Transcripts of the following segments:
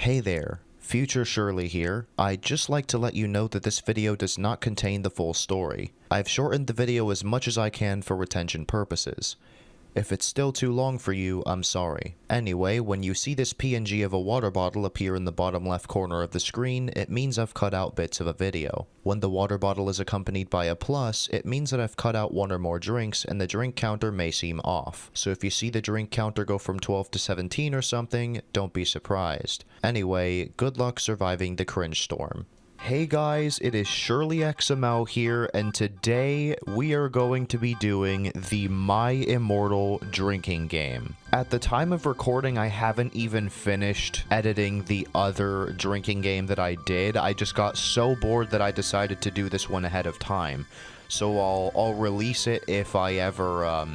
Hey there, future Shirley here. I'd just like to let you know that this video does not contain the full story. I've shortened the video as much as I can for retention purposes. If it's still too long for you, I'm sorry. Anyway, when you see this PNG of a water bottle appear in the bottom left corner of the screen, it means I've cut out bits of a video. When the water bottle is accompanied by a plus, it means that I've cut out one or more drinks and the drink counter may seem off. So if you see the drink counter go from 12 to 17 or something, don't be surprised. Anyway, good luck surviving the cringe storm. Hey guys, it is Shirley-XML here, and today we are going to be doing the My Immortal drinking game. At the time of recording, I haven't even finished editing the other drinking game that I did. I just got so bored that I decided to do this one ahead of time. So I'll release it if I ever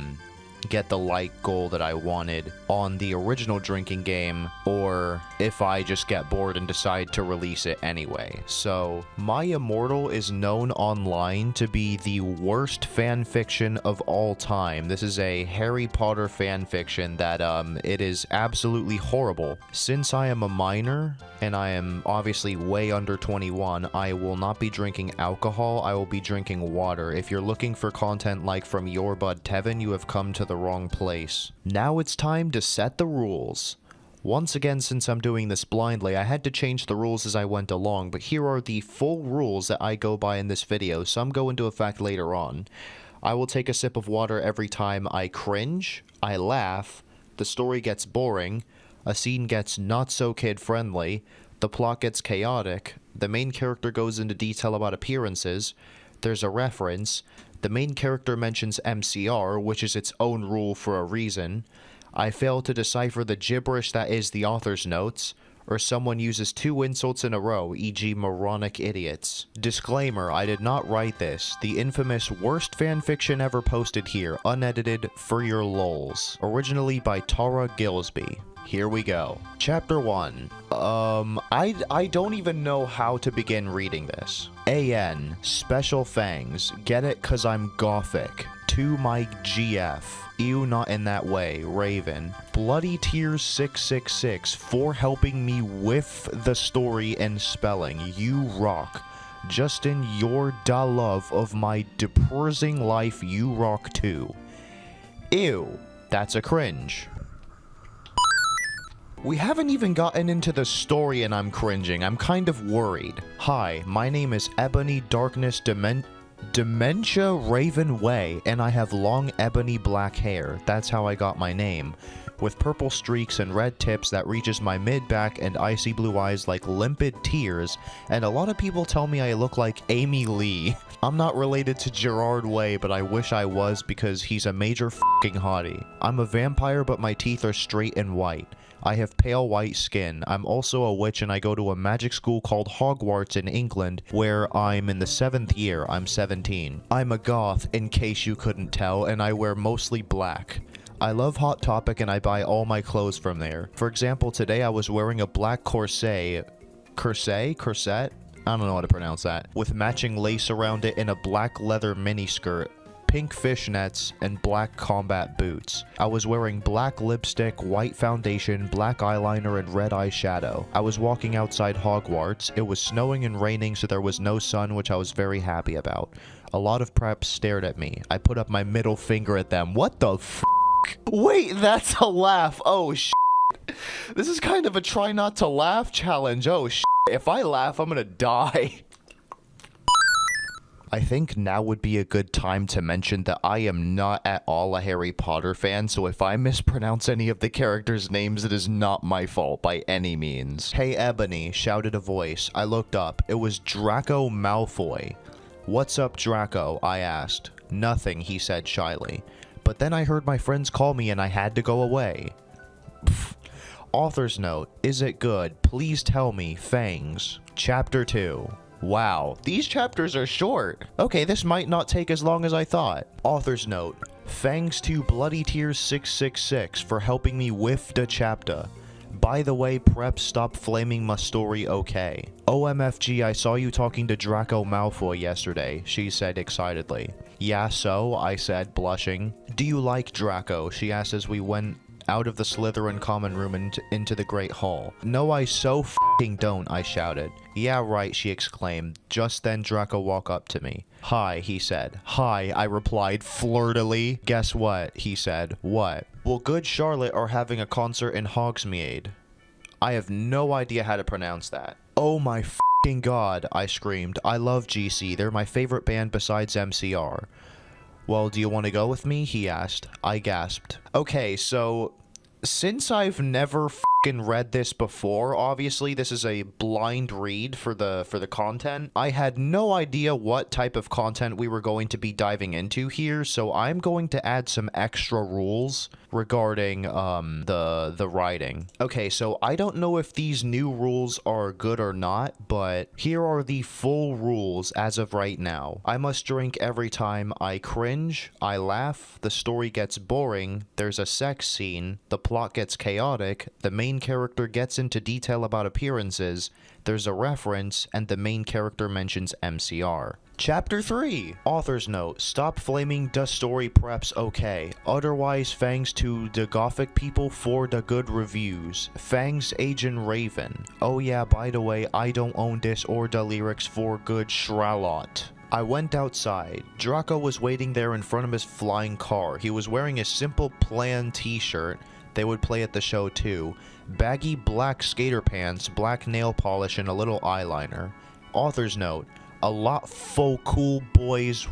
get the like goal that I wanted on the original drinking game, or if I just get bored and decide to release it anyway. So, My Immortal is known online to be the worst fanfiction of all time. This is a Harry Potter fanfiction that, it is absolutely horrible. Since I am a minor, and I am obviously way under 21, I will not be drinking alcohol, I will be drinking water. If you're looking for content like from Your Bud Tevin, you have come to the wrong place. Now it's time to set the rules. Once again, since I'm doing this blindly, I had to change the rules as I went along, but here are the full rules that I go by in this video. Some go into effect later on. I will take a sip of water every time I cringe, I laugh, the story gets boring, a scene gets not so kid-friendly, the plot gets chaotic, the main character goes into detail about appearances, there's a reference, the main character mentions MCR, which is its own rule for a reason, I fail to decipher the gibberish that is the author's notes, or someone uses two insults in a row, e.g. moronic idiots. Disclaimer, I did not write this. The infamous worst fanfiction ever posted here, unedited, for your lols. Originally by Tara Gillsby. Here we go. Chapter 1. I don't even know how to begin reading this. AN, Special Fangs, get it cause I'm gothic. To my GF. Ew, not in that way, Raven. Bloody Tears 666 for helping me with the story and spelling. You rock. Justin, you're da love of my depressing life, you rock too. Ew, that's a cringe. We haven't even gotten into the story and I'm cringing. I'm kind of worried. Hi, my name is Ebony Darkness Dementia Raven Way, and I have long ebony black hair. That's how I got my name. With purple streaks and red tips that reaches my mid-back and icy blue eyes like limpid tears, and a lot of people tell me I look like Amy Lee. I'm not related to Gerard Way, but I wish I was because he's a major f***ing hottie. I'm a vampire, but my teeth are straight and white. I have pale white skin. I'm also a witch and I go to a magic school called Hogwarts in England, where I'm in the 7th year. I'm 17. I'm a goth, in case you couldn't tell, and I wear mostly black. I love Hot Topic and I buy all my clothes from there. For example, today I was wearing a black corset? I don't know how to pronounce that. With matching lace around it and a black leather miniskirt, pink fishnets, and black combat boots. I was wearing black lipstick, white foundation, black eyeliner, and red eyeshadow. I was walking outside Hogwarts. It was snowing and raining, so there was no sun, which I was very happy about. A lot of preps stared at me. I put up my middle finger at them. What the f***? Wait, that's a laugh. Oh, sh**. This is kind of a try not to laugh challenge. Oh, sh**. If I laugh, I'm gonna die. I think now would be a good time to mention that I am not at all a Harry Potter fan, so if I mispronounce any of the characters' names, it is not my fault by any means. Hey Ebony, shouted a voice. I looked up. It was Draco Malfoy. What's up, Draco? I asked. Nothing, he said shyly. But then I heard my friends call me and I had to go away. Pfft. Author's note. Is it good? Please tell me. Fangs. Chapter 2. Wow, these chapters are short. Okay, this might not take as long as I thought. Author's note. Thanks to Bloody Tears 666 for helping me with the chapter. By the way, prep, stop flaming my story, okay. OMFG, I saw you talking to Draco Malfoy yesterday, she said excitedly. Yeah, so, I said, blushing. Do you like Draco? She asked as we went out of the Slytherin common room into the Great Hall. No, I so f***ing don't, I shouted. Yeah, right, she exclaimed. Just then Draco walked up to me. Hi, he said. Hi, I replied flirtily. Guess what? He said. What? Well, Good Charlotte are having a concert in Hogsmeade. I have no idea how to pronounce that. Oh my f***ing god, I screamed. I love GC. They're my favorite band besides MCR. Well, do you want to go with me? He asked. I gasped. Okay, so since I've never f***ing read this before, obviously this is a blind read for the content. I had no idea what type of content we were going to be diving into here, so I'm going to add some extra rules regarding the writing. Okay, so I don't know if these new rules are good or not, but here are the full rules as of right now. I must drink every time I cringe, I laugh, the story gets boring, there's a sex scene, the plot gets chaotic, the main character gets into detail about appearances, there's a reference, and the main character mentions MCR. Chapter 3. Author's note. Stop flaming the story preps okay. Otherwise thanks to the gothic people for the good reviews. Thanks Agent Raven. Oh yeah, by the way, I don't own this or the lyrics for Good Charlotte. I went outside. Draco was waiting there in front of his flying car. He was wearing a simple plan t-shirt. They would play at the show too. Baggy black skater pants, black nail polish, and a little eyeliner. Author's note. A lot of cool boys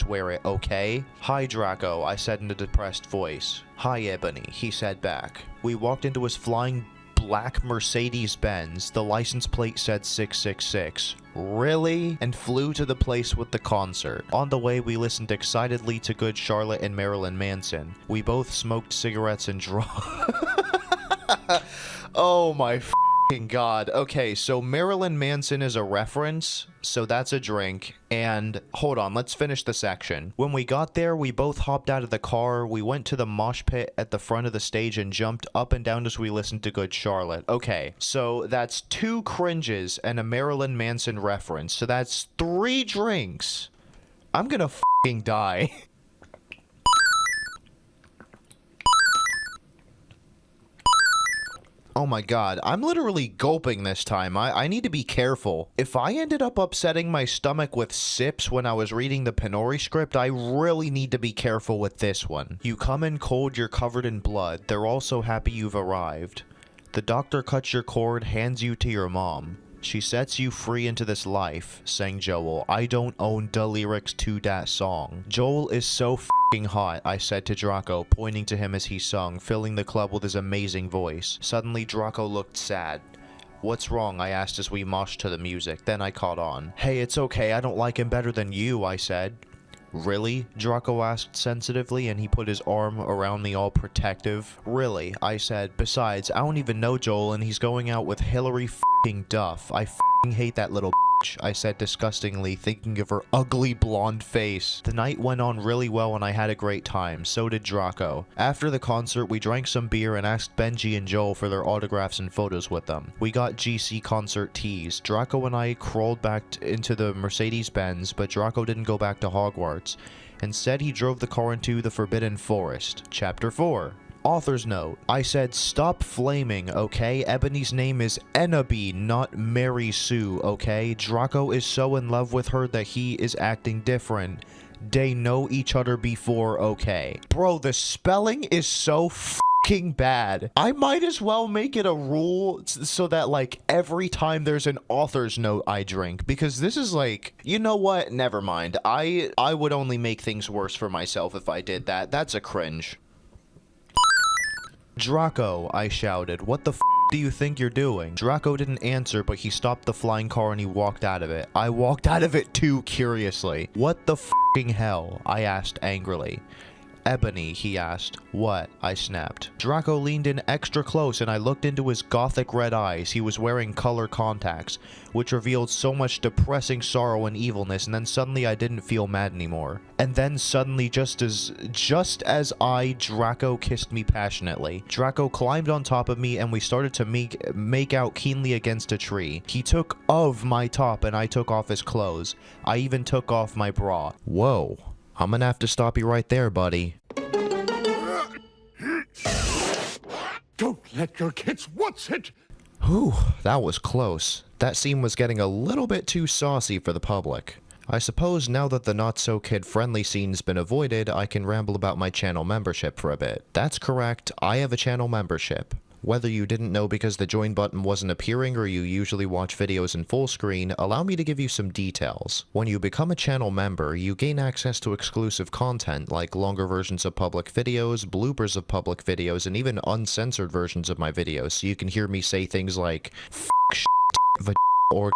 wear it, okay? Hi, Draco, I said in a depressed voice. Hi, Ebony, he said back. We walked into his flying black Mercedes-Benz. The license plate said 666. Really? And flew to the place with the concert. On the way, we listened excitedly to Good Charlotte and Marilyn Manson. We both smoked cigarettes and Oh my god. Okay, so Marilyn Manson is a reference, so that's a drink. And hold on, let's finish the section. When we got there, we both hopped out of the car, we went to the mosh pit at the front of the stage and jumped up and down as we listened to Good Charlotte. Okay, so that's 2 cringes and a Marilyn Manson reference, so that's 3 drinks. I'm gonna f***ing die. Oh my god, I'm literally gulping this time. I need to be careful. If I ended up upsetting my stomach with sips when I was reading the Penori script, I really need to be careful with this one. You come in cold, you're covered in blood. They're all so happy you've arrived. The doctor cuts your cord, hands you to your mom. She sets you free into this life, sang Joel. I don't own the lyrics to that song. Joel is so f***ing hot, I said to Draco, pointing to him as he sung, filling the club with his amazing voice. Suddenly, Draco looked sad. What's wrong? I asked as we moshed to the music. Then I caught on. Hey, it's okay. I don't like him better than you, I said. Really? Draco asked sensitively, and he put his arm around me all protective. Really? I said. Besides, I don't even know Joel, and he's going out with Hillary f***ing Duff. I f***ing hate that little bitch, I said disgustingly, thinking of her ugly blonde face. The night went on really well and I had a great time. So did Draco. After the concert, we drank some beer and asked Benji and Joel for their autographs and photos with them. We got GC concert tees. Draco and I crawled back into the Mercedes-Benz, but Draco didn't go back to Hogwarts. Instead, he drove the car into the Forbidden Forest. Chapter 4. Author's note. I said, stop flaming, okay? Ebony's name is Ennaby, not Mary Sue, okay? Draco is so in love with her that he is acting different. They know each other before, okay? Bro, the spelling is so f***ing bad. I might as well make it a rule so that, like, every time there's an author's note I drink, because this is like, you know what? Never mind. I would only make things worse for myself if I did that. That's a cringe. Draco, I shouted, what the f*** do you think you're doing? Draco didn't answer, but he stopped the flying car and he walked out of it. I walked out of it too, curiously. What the f***ing hell? I asked angrily. Ebony, he asked. What? I snapped. Draco leaned in extra close and I looked into his gothic red eyes. He was wearing color contacts, which revealed so much depressing sorrow and evilness, and then suddenly I didn't feel mad anymore. And then suddenly, just as Draco kissed me passionately. Draco climbed on top of me and we started to make out keenly against a tree. He took off my top and I took off his clothes. I even took off my bra. Whoa. I'm gonna have to stop you right there, buddy. Don't let your kids watch it! Whew, that was close. That scene was getting a little bit too saucy for the public. I suppose now that the not-so-kid-friendly scene's been avoided, I can ramble about my channel membership for a bit. That's correct, I have a channel membership. Whether you didn't know because the join button wasn't appearing or you usually watch videos in full screen, allow me to give you some details. When you become a channel member, you gain access to exclusive content like longer versions of public videos, bloopers of public videos, and even uncensored versions of my videos, so you can hear me say things like f***, shit, or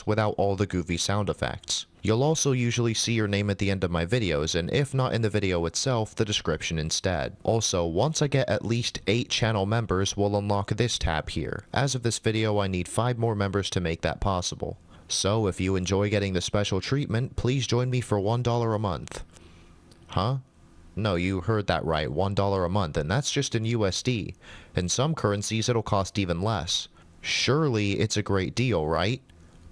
without all the goofy sound effects. You'll also usually see your name at the end of my videos, and if not in the video itself, the description instead. Also, once I get at least 8 channel members, we'll unlock this tab here. As of this video, I need 5 more members to make that possible. So, if you enjoy getting the special treatment, please join me for $1 a month. Huh? No, you heard that right, $1 a month, and that's just in USD. In some currencies, it'll cost even less. Surely it's a great deal, right?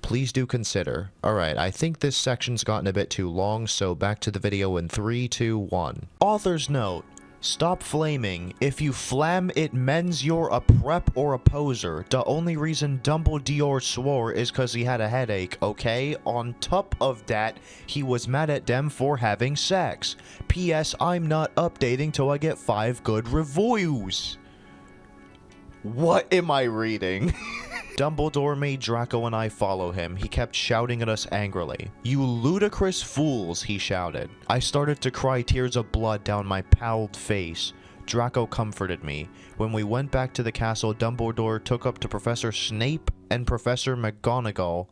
Please do consider. Alright, I think this section's gotten a bit too long, so back to the video in 3, 2, 1. Author's note. Stop flaming. If you flam, it means you're a prep or a poser. The only reason Dumbledore swore is cause he had a headache, okay? On top of that, he was mad at them for having sex. P.S. I'm not updating till I get 5 good reviews. What am I reading? Dumbledore made Draco and I follow him. He kept shouting at us angrily. You ludicrous fools, he shouted. I started to cry tears of blood down my pallid face. Draco comforted me. When we went back to the castle, Dumbledore took up to Professor Snape and Professor McGonagall,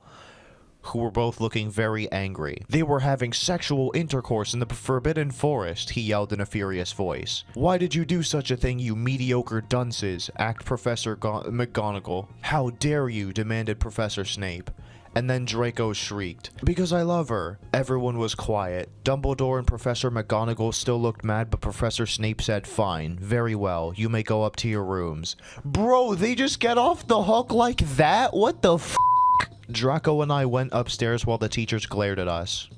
who were both looking very angry. They were having sexual intercourse in the Forbidden Forest, he yelled in a furious voice. Why did you do such a thing, you mediocre dunces? Asked Professor McGonagall. How dare you, demanded Professor Snape. And then Draco shrieked, because I love her. Everyone was quiet. Dumbledore and Professor McGonagall still looked mad, but Professor Snape said, fine, very well, you may go up to your rooms. Bro, they just get off the hook like that? What the f***? Draco and I went upstairs while the teachers glared at us.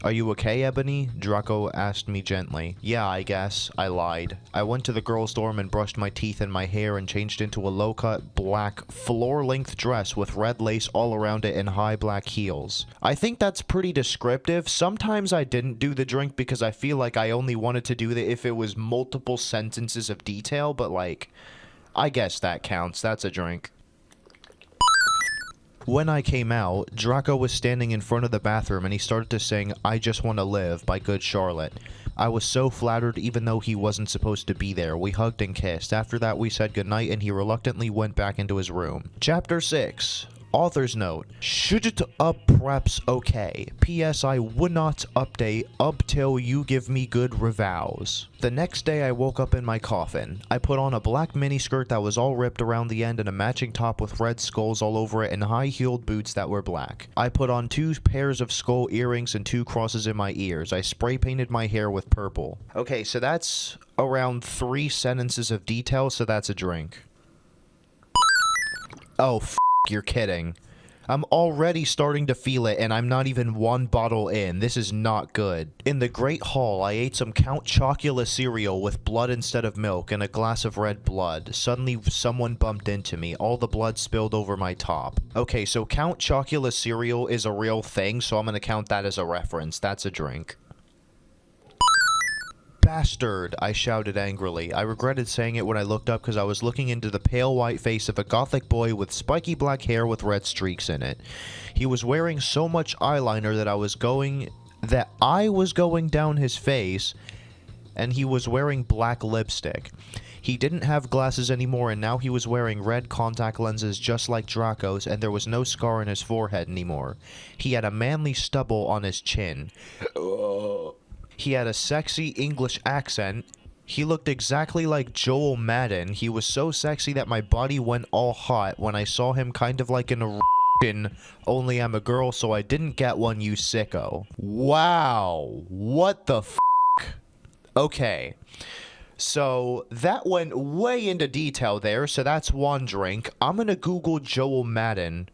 Are you okay, Ebony? Draco asked me gently. Yeah, I guess. I lied. I went to the girls' dorm and brushed my teeth and my hair and changed into a low-cut, black, floor-length dress with red lace all around it and high black heels. I think that's pretty descriptive. Sometimes I didn't do the drink because I feel like I only wanted to do it if it was multiple sentences of detail, but like, I guess that counts. That's a drink. When I came out, Draco was standing in front of the bathroom and he started to sing I Just Want to Live by Good Charlotte. I was so flattered even though he wasn't supposed to be there. We hugged and kissed. After that we said goodnight and he reluctantly went back into his room. Chapter 6. Author's note. Should it up perhaps okay. P.S. I would not update up till you give me good reviews. The next day I woke up in my coffin. I put on a black miniskirt that was all ripped around the end and a matching top with red skulls all over it and high-heeled boots that were black. I put on 2 pairs of skull earrings and 2 crosses in my ears. I spray painted my hair with purple. Okay, so that's around 3 sentences of detail, so that's a drink. Oh, you're kidding. I'm already starting to feel it and I'm not even 1 bottle in. This is not good. In the Great Hall, I ate some Count Chocula cereal with blood instead of milk and a glass of red blood. Suddenly, someone bumped into me. All the blood spilled over my top. Okay, so Count Chocula cereal is a real thing, so I'm gonna count that as a reference. That's a drink. Bastard, I shouted angrily. I regretted saying it when I looked up because I was looking into the pale white face of a gothic boy with spiky black hair with red streaks in it. He was wearing so much eyeliner that I was going down his face, and he was wearing black lipstick. He didn't have glasses anymore, and now he was wearing red contact lenses just like Draco's, and there was no scar on his forehead anymore. He had a manly stubble on his chin. He had a sexy English accent. He looked exactly like Joel Madden. He was so sexy that my body went all hot when I saw him, kind of like an only I'm a girl, so I didn't get one, you sicko. Wow. What the f***? Okay. So that went way into detail there, so that's 1 drink. I'm gonna Google Joel Madden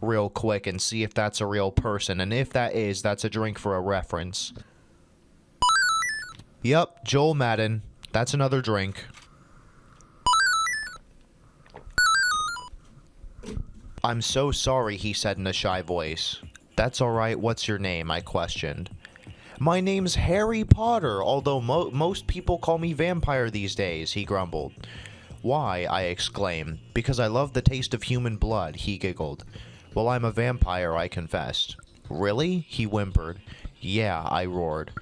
real quick and see if that's a real person, and if that is, that's a drink for a reference. Yep, Joel Madden. That's another drink. I'm so sorry, he said in a shy voice. That's alright, what's your name? I questioned. My name's Harry Potter, although most people call me Vampire these days, he grumbled. Why? I exclaimed. Because I love the taste of human blood, he giggled. Well, I'm a vampire, I confessed. Really? He whimpered. Yeah, I roared.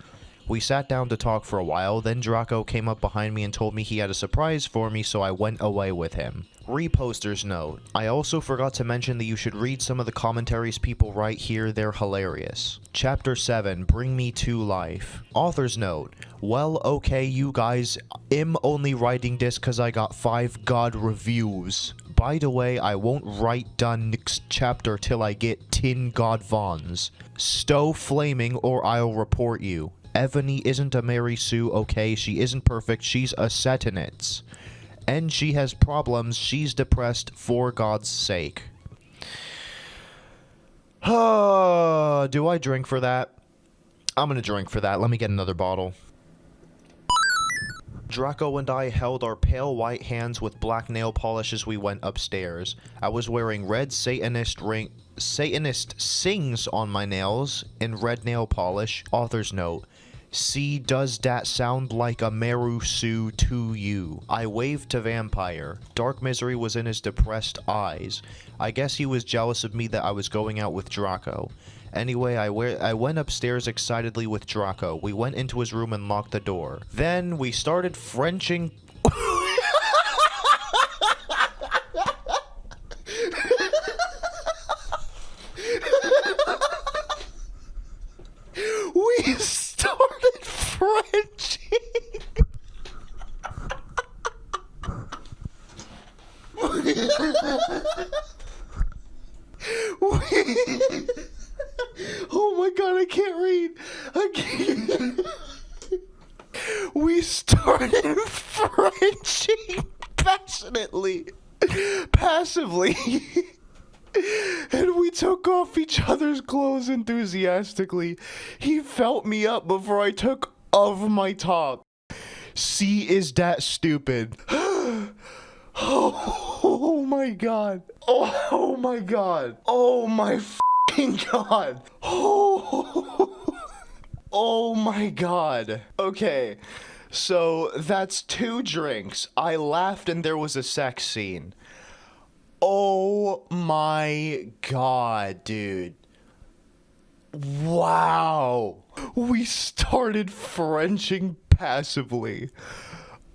We sat down to talk for a while, then Draco came up behind me and told me he had a surprise for me, so I went away with him. Reposter's note. I also forgot to mention that you should read some of the commentaries people write here, they're hilarious. Chapter 7, Bring Me to Life. Author's note. Well, okay, you guys, I'm only writing this cause I got 5 god reviews. By the way, I won't write done next chapter till I get 10 god vons. Stow flaming or I'll report you. Ebony isn't a Mary Sue, okay? She isn't perfect, she's a Satanitz. And she has problems, she's depressed, for God's sake. Do I drink for that? I'm gonna drink for that. Let me get another bottle. Draco and I held our pale white hands with black nail polish as we went upstairs. I was wearing red Satanist sings on my nails in red nail polish. Author's note. See, does that sound like a Meru Sue to you? I waved to Vampire. Dark misery was in his depressed eyes. I guess he was jealous of me that I was going out with Draco. Anyway, I went upstairs excitedly with Draco. We went into his room and locked the door. Then we started Frenching... We started Frenching. Oh my god, I can't read. I can't. We started Frenching passively. And we took off each other's clothes enthusiastically. He felt me up before I took of my top. See, is that stupid? Oh my god. Oh my god. Oh my f***ing god. Oh my god. Okay, so that's 2 drinks. I laughed and there was a sex scene. Oh my god, dude. Wow. We started Frenching passively.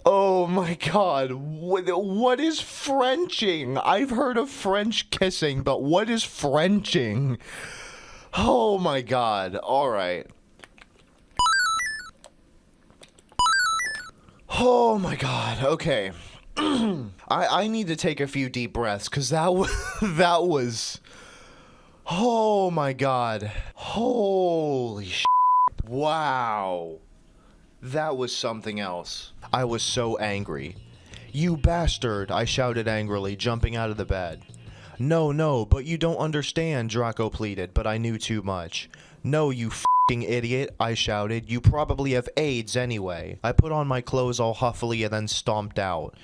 Oh my god. What is Frenching? I've heard of French kissing, but what is Frenching? Oh my god. Alright. Oh my god. Okay. I need to take a few deep breaths because that was oh my god, holy shit. Wow, that was something else. I was so angry. You bastard, I shouted angrily, jumping out of the bed. No, but you don't understand, Draco pleaded, but I knew too much. No, you f***ing idiot, I shouted. You probably have AIDS anyway. I put on my clothes all huffily and then stomped out.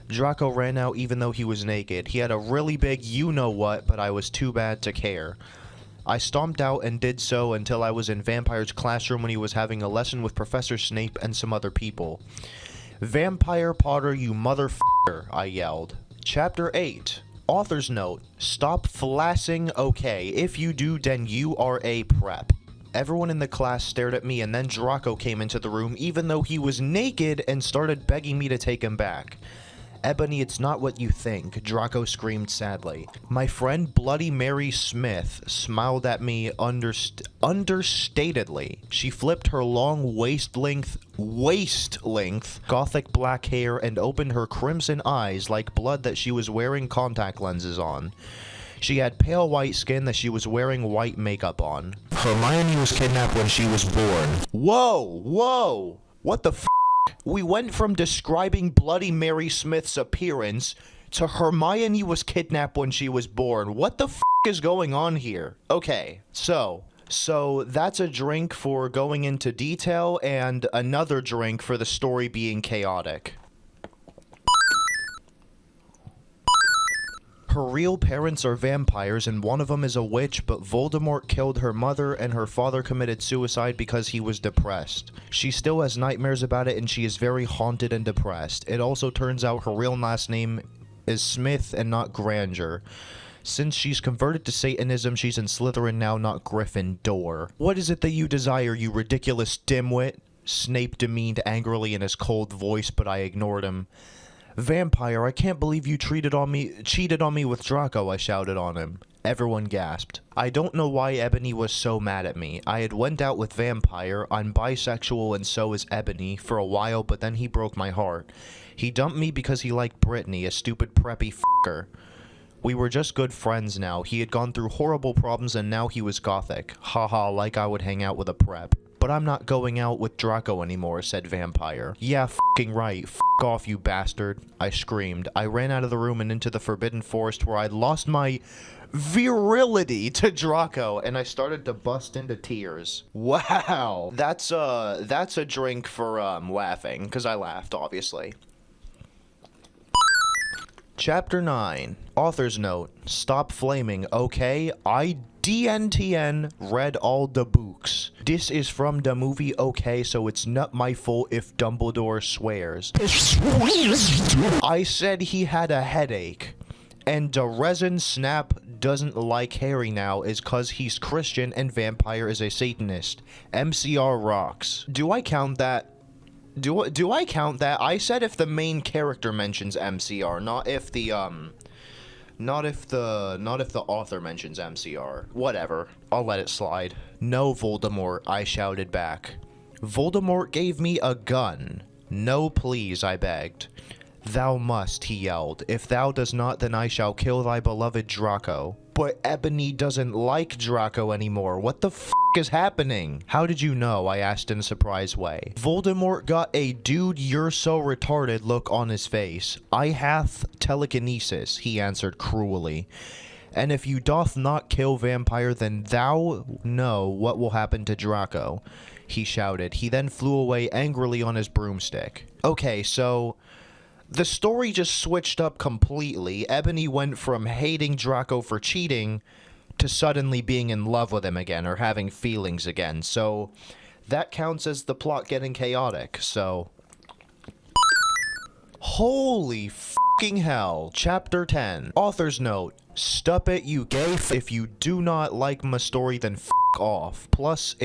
Draco ran out even though he was naked. He had a really big you-know-what, but I was too bad to care. I stomped out and did so until I was in Vampire's classroom when he was having a lesson with Professor Snape and some other people. Vampire Potter, you motherfucker, I yelled. Chapter 8. Author's note. Stop flassing, okay. If you do, then you are a prep. Everyone in the class stared at me and then Draco came into the room even though he was naked and started begging me to take him back. Ebony, it's not what you think, Draco screamed sadly. My friend Bloody Mary Smith smiled at me understatedly. She flipped her long waist-length gothic black hair and opened her crimson eyes like blood that she was wearing contact lenses on. She had pale white skin that she was wearing white makeup on. Hermione was kidnapped when she was born. Whoa! What the f***? We went from describing Bloody Mary Smith's appearance to Hermione was kidnapped when she was born. What the f*** is going on here? Okay, so that's a drink for going into detail and another drink for the story being chaotic. Her real parents are vampires and one of them is a witch, but Voldemort killed her mother and her father committed suicide because he was depressed. She still has nightmares about it and she is very haunted and depressed. It also turns out her real last name is Smith and not Granger. Since she's converted to Satanism, she's in Slytherin now, not Gryffindor. What is it that you desire, you ridiculous dimwit? Snape demeaned angrily in his cold voice, but I ignored him. Vampire, I can't believe you cheated on me with Draco, I shouted on him. Everyone gasped. I don't know why Ebony was so mad at me. I had went out with Vampire, I'm bisexual and so is Ebony, for a while, but then he broke my heart. He dumped me because he liked Brittany, a stupid preppy f***er. We were just good friends now. He had gone through horrible problems and now he was gothic. Haha, like I would hang out with a prep. But I'm not going out with Draco anymore, said Vampire. Yeah, f***ing right. F*** off, you bastard. I screamed. I ran out of the room and into the Forbidden Forest where I'd lost my virility to Draco, and I started to bust into tears. Wow. That's a drink for, laughing, because I laughed, obviously. Chapter 9. Author's note. Stop flaming, okay? I DNTN read all the books. This is from the movie, okay, so it's not my fault if Dumbledore swears. I said he had a headache. And the resin snap doesn't like Harry now is cause he's Christian and Vampire is a Satanist. MCR rocks. Do I count that? Do I count that? I said if the main character mentions MCR, not if the author mentions MCR. Whatever. I'll let it slide. No, Voldemort, I shouted back. Voldemort gave me a gun. No, please, I begged. Thou must, he yelled. If thou does not, then I shall kill thy beloved Draco. But Ebony doesn't like Draco anymore. What the f*** is happening? How did you know? I asked in a surprised way. Voldemort got a dude you're so retarded look on his face. I hath telekinesis, he answered cruelly. And if you doth not kill Vampire, then thou know what will happen to Draco, he shouted. He then flew away angrily on his broomstick. Okay, so the story just switched up completely. Ebony went from hating Draco for cheating to suddenly being in love with him again, or having feelings again. So that counts as the plot getting chaotic, so holy fucking hell. Chapter 10. Author's note. Stup it, you gay if you do not like my story, then f*** off. Plus,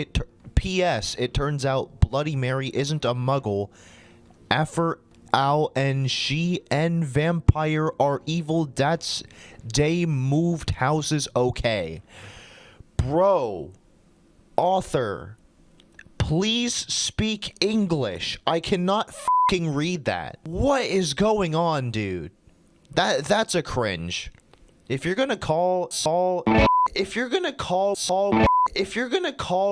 P.S. It turns out Bloody Mary isn't a muggle. Al and she and Vampire are evil. That's they moved houses, okay. Bro, author, please speak English. I cannot fucking read that. What is going on, dude? That's a cringe. If you're gonna call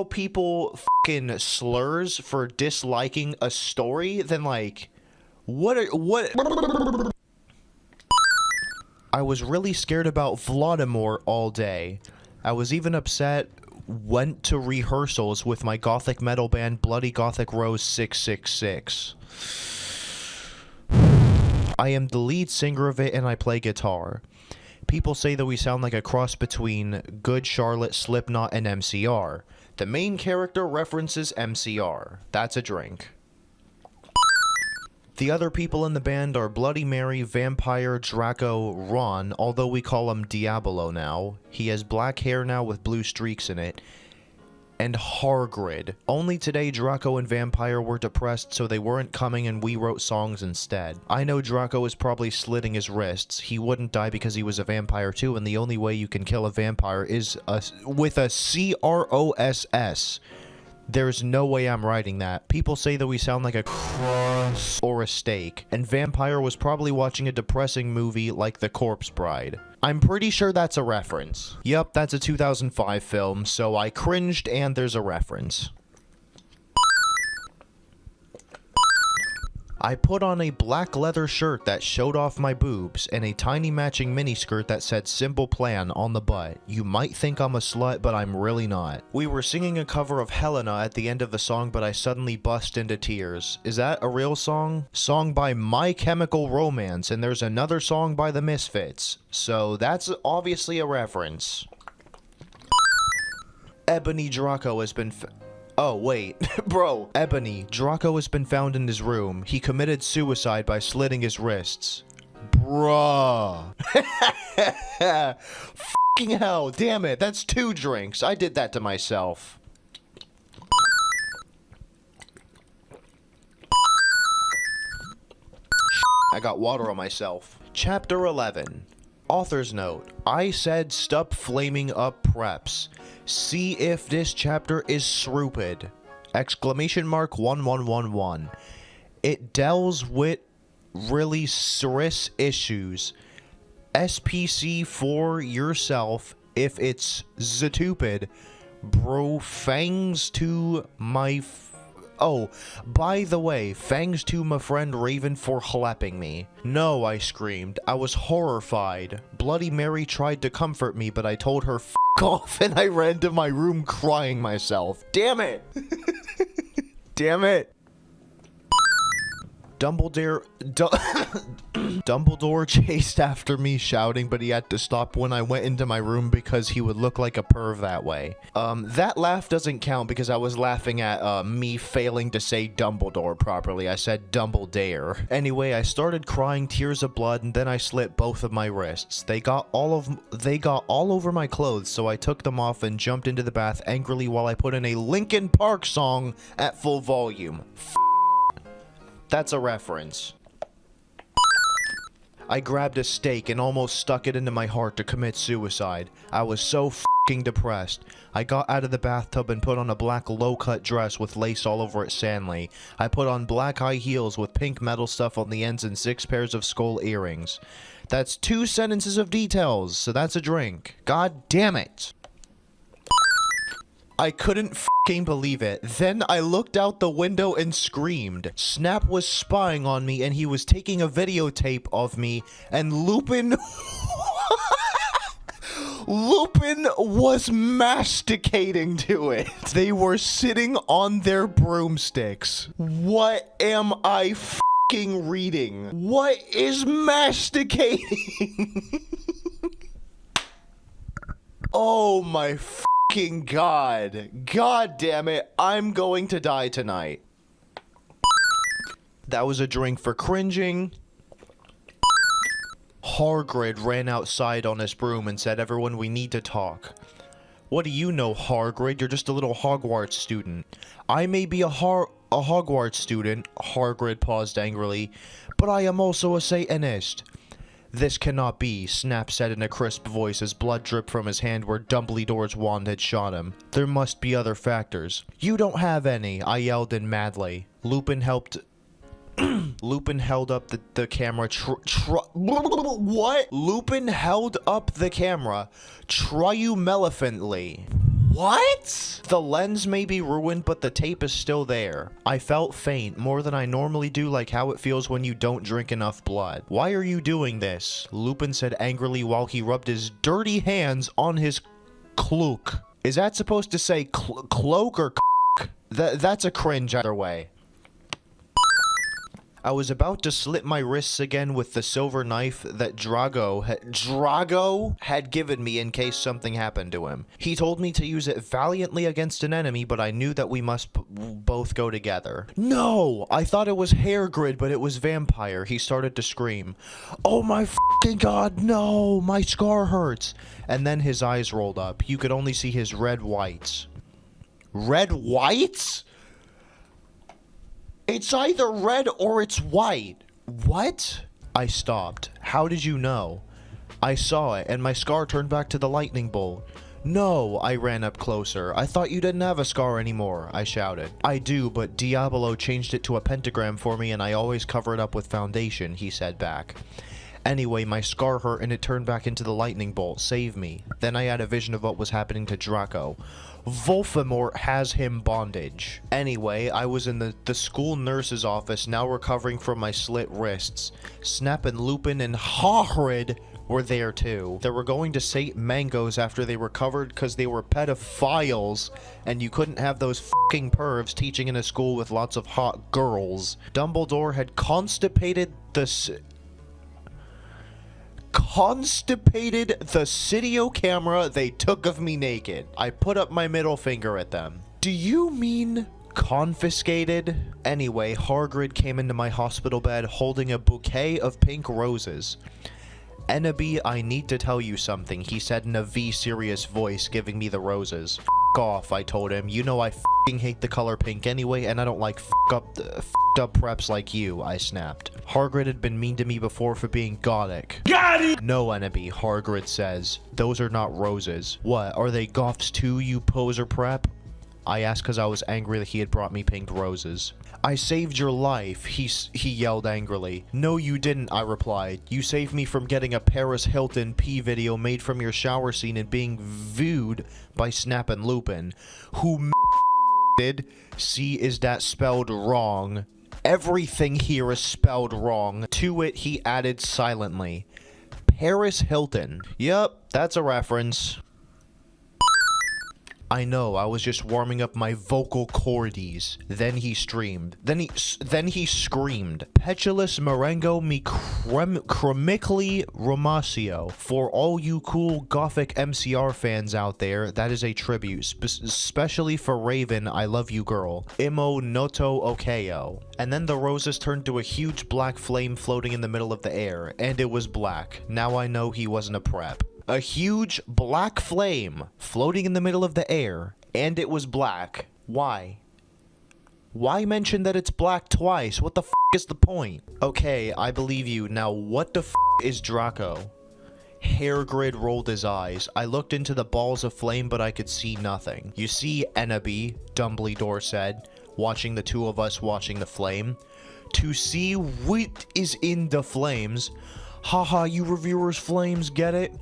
people fucking slurs for disliking a story, then like, what? I was really scared about Voldemort all day. I was even upset, went to rehearsals with my gothic metal band Bloody Gothic Rose 666. I am the lead singer of it and I play guitar. People say that we sound like a cross between Good Charlotte, Slipknot, and MCR. The main character references MCR. That's a drink. The other people in the band are Bloody Mary, Vampire, Draco, Ron, although we call him Diabolo now. He has black hair now with blue streaks in it. And Hargrid. Only today Draco and Vampire were depressed, so they weren't coming and we wrote songs instead. I know Draco is probably slitting his wrists. He wouldn't die because he was a vampire too, and the only way you can kill a vampire is with a CROSS. There's no way I'm writing that. People say that we sound like a cross or a steak, and Vampire was probably watching a depressing movie like The Corpse Bride. I'm pretty sure that's a reference. Yup, that's a 2005 film, so I cringed and there's a reference. I put on a black leather shirt that showed off my boobs and a tiny matching miniskirt that said simple plan on the butt. You might think I'm a slut, but I'm really not. We were singing a cover of Helena at the end of the song, but I suddenly bust into tears. Is that a real song? Song by My Chemical Romance, and there's another song by the Misfits. So that's obviously a reference. Ebony Draco has been oh, wait. Bro. Ebony. Draco has been found in his room. He committed suicide by slitting his wrists. Bruh. Fucking hell. Damn it. That's 2 drinks. I did that to myself. I got water on myself. Chapter 11. Author's note. I said stop flaming up preps. See if this chapter is stupid. Exclamation mark 1111. It deals with really serious issues. SPC for yourself if it's stupid. Bro, thanks to my oh, by the way, thanks to my friend Raven for slapping me. No, I screamed. I was horrified. Bloody Mary tried to comfort me, but I told her f off and I ran to my room crying myself. Damn it! Damn it! Dumbledore chased after me shouting, but he had to stop when I went into my room because he would look like a perv that way. That laugh doesn't count because I was laughing at me failing to say Dumbledore properly. I said Dumbledore. Anyway, I started crying tears of blood and then I slit both of my wrists. They got all over my clothes, so I took them off and jumped into the bath angrily while I put in a Linkin Park song at full volume. That's a reference. I grabbed a stake and almost stuck it into my heart to commit suicide. I was so f***ing depressed. I got out of the bathtub and put on a black low-cut dress with lace all over it Stanley. I put on black high heels with pink metal stuff on the ends and 6 pairs of skull earrings. That's 2 sentences of details, so that's a drink. God damn it. I couldn't f***ing believe it. Then I looked out the window and screamed. Snap was spying on me and he was taking a videotape of me and Lupin... Lupin was masticating to it. They were sitting on their broomsticks. What am I f***ing reading? What is masticating? Oh my f***ing god. God damn it. I'm going to die tonight. That was a drink for cringing. Hagrid ran outside on his broom and said, "Everyone, we need to talk." What do you know, Hagrid? You're just a little Hogwarts student. I may be a Hogwarts student, Hagrid paused angrily, but I am also a Satanist. This cannot be, Snap said in a crisp voice as blood dripped from his hand where Dumbledore's wand had shot him. There must be other factors. You don't have any, I yelled in madly. Lupin held up the camera what? Lupin held up the camera triumphantly. What? The lens may be ruined, but the tape is still there. I felt faint, more than I normally do, like how it feels when you don't drink enough blood. Why are you doing this? Lupin said angrily while he rubbed his dirty hands on his cloak. Is that supposed to say cloak or That's a cringe either way. I was about to slit my wrists again with the silver knife that Drago had given me in case something happened to him. He told me to use it valiantly against an enemy, but I knew that we must both go together. No! I thought it was Hairgrid, but it was Vampire. He started to scream. Oh my f***ing god, no! My scar hurts! And then his eyes rolled up. You could only see his red whites. Red whites? It's either red or it's white. What? I stopped. How did you know? I saw it, and my scar turned back to the lightning bolt. No, I ran up closer. I thought you didn't have a scar anymore, I shouted. I do, but Diablo changed it to a pentagram for me, and I always cover it up with foundation, he said back. Anyway, my scar hurt and it turned back into the lightning bolt. Save me. Then I had a vision of what was happening to Draco. Voldemort has him bondage. Anyway, I was in the school nurse's office, now recovering from my slit wrists. Snap and Lupin and Hagrid were there too. They were going to St. Mango's after they recovered because they were pedophiles, and you couldn't have those fucking pervs teaching in a school with lots of hot girls. Dumbledore had constipated the Cydio camera they took of me naked. I put up my middle finger at them. Do you mean confiscated? Anyway, Hagrid came into my hospital bed holding a bouquet of pink roses. Ebony, I need to tell you something, he said in a V-serious voice, giving me the roses. F*** off, I told him. You know I f***ing hate the color pink anyway, and I don't like f***ed up preps like you, I snapped. Hagrid had been mean to me before for being gothic. Got it! No, Ebony, Hagrid says. Those are not roses. What, are they goths too, you poser prep? I asked because I was angry that he had brought me pink roses. I saved your life, he yelled angrily. No, you didn't, I replied. You saved me from getting a Paris Hilton pee video made from your shower scene and being viewed by Snap and Lupin. Who did? See, is that spelled wrong? Everything here is spelled wrong. To it, he added silently. Paris Hilton. Yup, that's a reference. I know, I was just warming up my vocal cordies. Then he screamed. Then he screamed. Petulus Marengo mi chromically Romasio. For all you cool gothic MCR fans out there, that is a tribute. Especially for Raven, I love you girl. Imo noto okeo. And then the roses turned to a huge black flame floating in the middle of the air. And it was black. Now I know he wasn't a prep. A huge black flame floating in the middle of the air, and it was black. Why? Why mention that it's black twice? What the f is the point? Okay, I believe you. Now, what the f is Draco? Hagrid rolled his eyes. I looked into the balls of flame, but I could see nothing. You see, Ebony, Dumbledore said, watching the two of us watching the flame. To see what is in the flames. Haha, you reviewers flames, get it?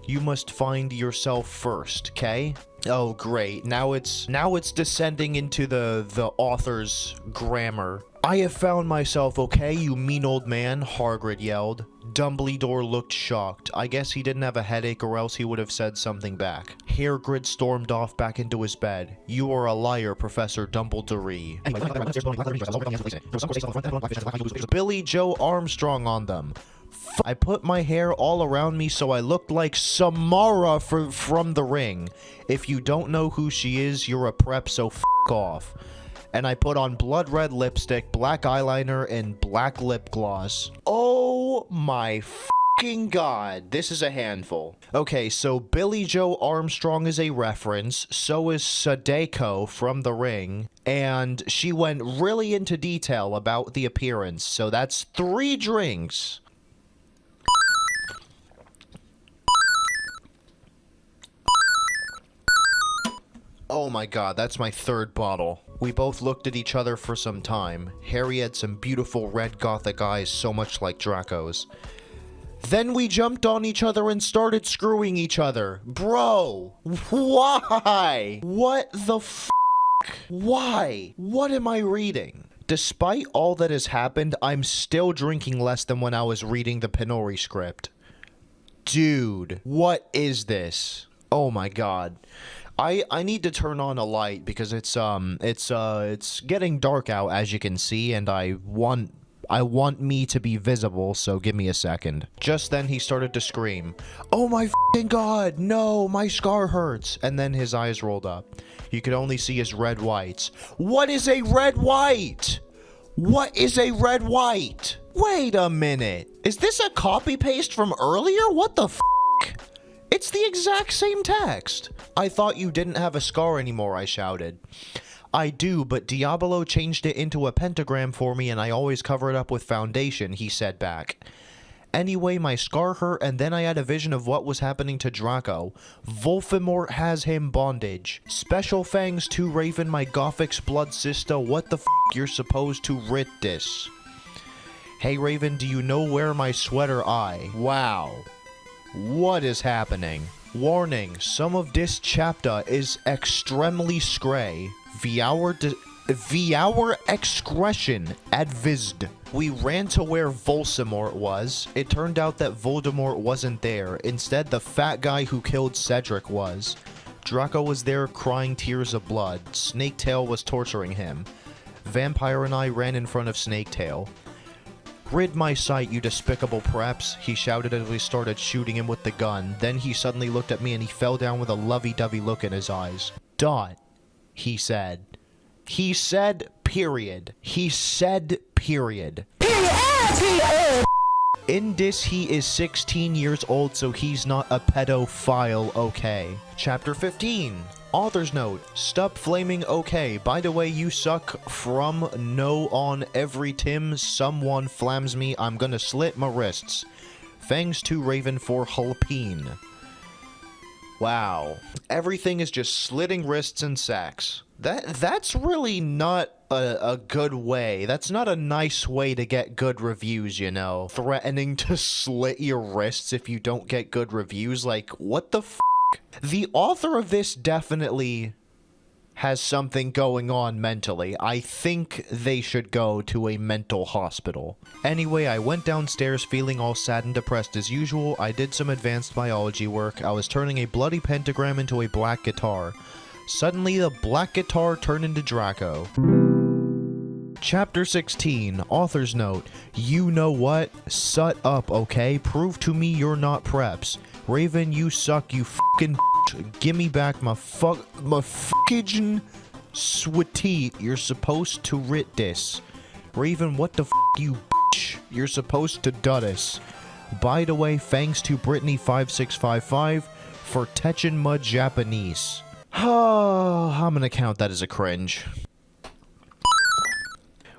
You must find yourself first, okay? Oh, great. Now it's descending into the author's grammar. I have found myself, okay, you mean old man, Hagrid yelled. Dumbledore looked shocked. I guess he didn't have a headache or else he would have said something back. Hagrid stormed off back into his bed. You are a liar, Professor Dumbledore. Billy Joe Armstrong on them. I put my hair all around me so I looked like Samara from The Ring. If you don't know who she is, you're a prep, so f*** off. And I put on blood red lipstick, black eyeliner, and black lip gloss. Oh my f***ing god, this is a handful. Okay, so Billy Joe Armstrong is a reference, so is Sadako from The Ring, and she went really into detail about the appearance, so that's 3 drinks. Oh my god, that's my 3rd bottle. We both looked at each other for some time. Harry had some beautiful red gothic eyes so much like Draco's. Then we jumped on each other and started screwing each other. Bro, why? What the f***? Why? What am I reading? Despite all that has happened, I'm still drinking less than when I was reading the Pinori script. Dude, what is this? Oh my god. I need to turn on a light because it's getting dark out, as you can see, and I want me to be visible, so give me a second. Just then he started to scream, "Oh my f***ing god, no, my scar hurts," and then his eyes rolled up. You could only see his red whites. What is a red white? What is a red white? Wait a minute. Is this a copy paste from earlier? What the f***? It's the exact same text. I thought you didn't have a scar anymore, I shouted. I do, but Diablo changed it into a pentagram for me and I always cover it up with foundation, he said back. Anyway, my scar hurt and then I had a vision of what was happening to Draco. Voldemort has him bondage. Special thanks to Raven, my Gothic's blood sister. What the f*** you're supposed to writ this? Hey Raven, do you know where my sweater I? Wow. What is happening? Warning, some of this chapter is extremely scray. Our excretion advised. We ran to where Voldemort was. It turned out that Voldemort wasn't there. Instead, the fat guy who killed Cedric was. Draco was there crying tears of blood. Snaketail was torturing him. Vampire and I ran in front of Snaketail. Rid my sight, you despicable preps, he shouted as we started shooting him with the gun. Then he suddenly looked at me and he fell down with a lovey-dovey look in his eyes. Dot, he said. He said, period. He said, period. In this, he is 16 years old, so he's not a pedophile, okay. Chapter 15. Author's note. Stop flaming okay. By the way, you suck from no on every Tim. Someone flams me. I'm gonna slit my wrists. Thanks to Raven for Jalapene. Wow. Everything is just slitting wrists and sacks. That's really not a good way. That's not a nice way to get good reviews, you know. Threatening to slit your wrists if you don't get good reviews. Like, what the f***? The author of this definitely has something going on mentally. I think they should go to a mental hospital. Anyway, I went downstairs feeling all sad and depressed as usual. I did some advanced biology work. I was turning a bloody pentagram into a black guitar. Suddenly, the black guitar turned into Draco. Chapter 16. Author's note. You know what? Shut up, okay? Prove to me you're not preps. Raven, you suck, you fucking gimme back my fucking sweetie. You're supposed to writ this. Raven, what the f*** you bitch? You're supposed to do this. By the way, thanks to Brittany5655 for teaching my Japanese. Oh, I'm gonna count that as a cringe.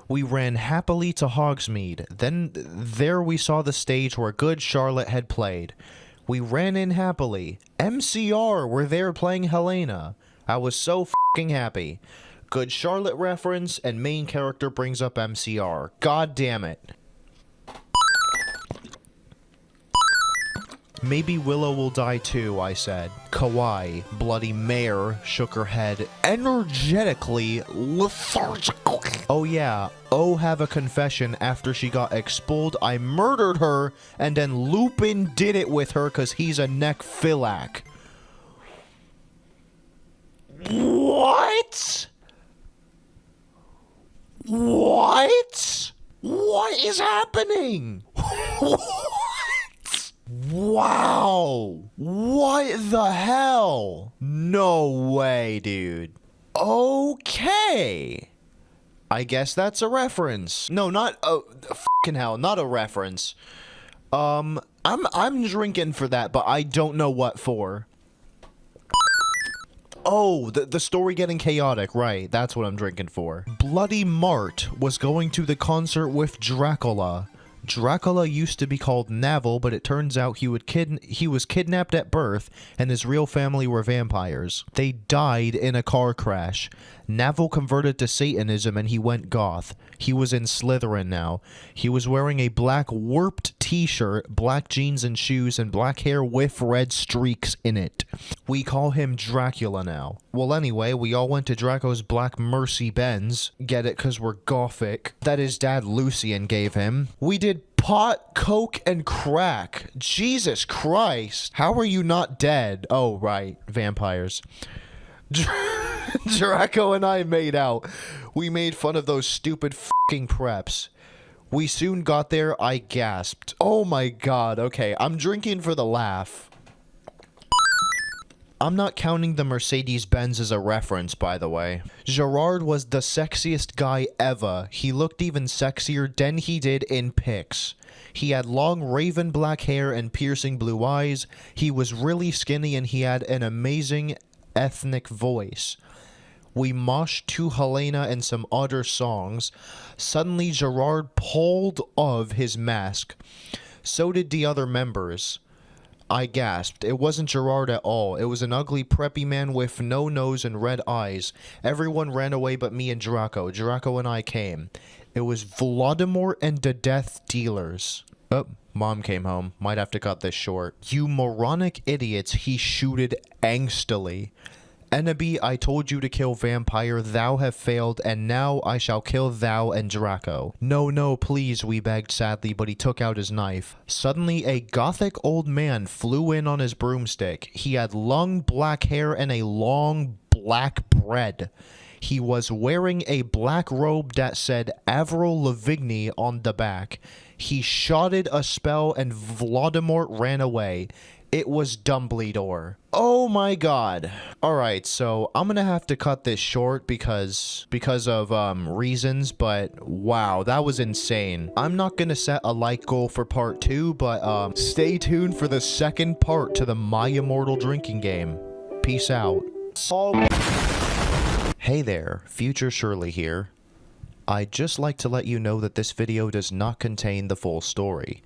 We ran happily to Hogsmeade. Then there we saw the stage where good Charlotte had played. We ran in happily. MCR were there playing Helena. I was so f***ing happy. Good Charlotte reference and main character brings up MCR. God damn it. Maybe Willow will die too, I said. Kawaii, Bloody Mare, shook her head, energetically lethargical. Oh yeah, have a confession. After she got expelled, I murdered her, and then Lupin did it with her cause he's a necrophiliac. What? What? What is happening? Wow! What the hell? No way, dude. Okay. I guess that's a reference. No, not fucking hell, not a reference. I'm drinking for that, but I don't know what for. Oh, the story getting chaotic, right? That's what I'm drinking for. Bloody Mart was going to the concert with Dracula. Dracula used to be called Navel, but it turns out he was kidnapped at birth, and his real family were vampires. They died in a car crash. Navel converted to Satanism and he went goth. He was in Slytherin now. He was wearing a black warped t-shirt, black jeans and shoes, and black hair with red streaks in it. We call him Dracula now. Well, anyway, we all went to Draco's Black Mercy Benz. Get it, cause we're gothic. That his dad Lucian gave him. We did pot, coke, and crack. Jesus Christ. How are you not dead? Oh, right. Vampires. Draco and I made out. We made fun of those stupid fucking preps. We soon got there. I gasped. Oh my god. Okay, I'm drinking for the laugh. I'm not counting the Mercedes-Benz as a reference, by the way. Gerard was the sexiest guy ever. He looked even sexier than he did in pics. He had long raven black hair and piercing blue eyes. He was really skinny and he had an amazing ethnic voice. We moshed to Helena and some other songs. Suddenly Gerard pulled off his mask. So did the other members. I gasped. It wasn't Gerard at all. It was an ugly preppy man with no nose and red eyes. Everyone ran away but me and Draco. Draco and I came. It was Voldemort and the Death Dealers. Oh, mom came home. Might have to cut this short. You moronic idiots, he shooted angstily. Enemy, I told you to kill vampire, thou have failed, and now I shall kill thou and Draco. No, no, please, we begged sadly, but he took out his knife. Suddenly, a gothic old man flew in on his broomstick. He had long black hair and a long black bread. He was wearing a black robe that said Avril Lavigne on the back. He shouted a spell and Voldemort ran away. It was Dumbledore. Oh my god. Alright, so I'm gonna have to cut this short because of reasons, but wow, that was insane. I'm not gonna set a like goal for part 2, but stay tuned for the second part to the My Immortal drinking game. Peace out. Hey there, future Shirley here. I'd just like to let you know that this video does not contain the full story.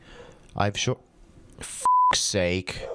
I've f***'s sake.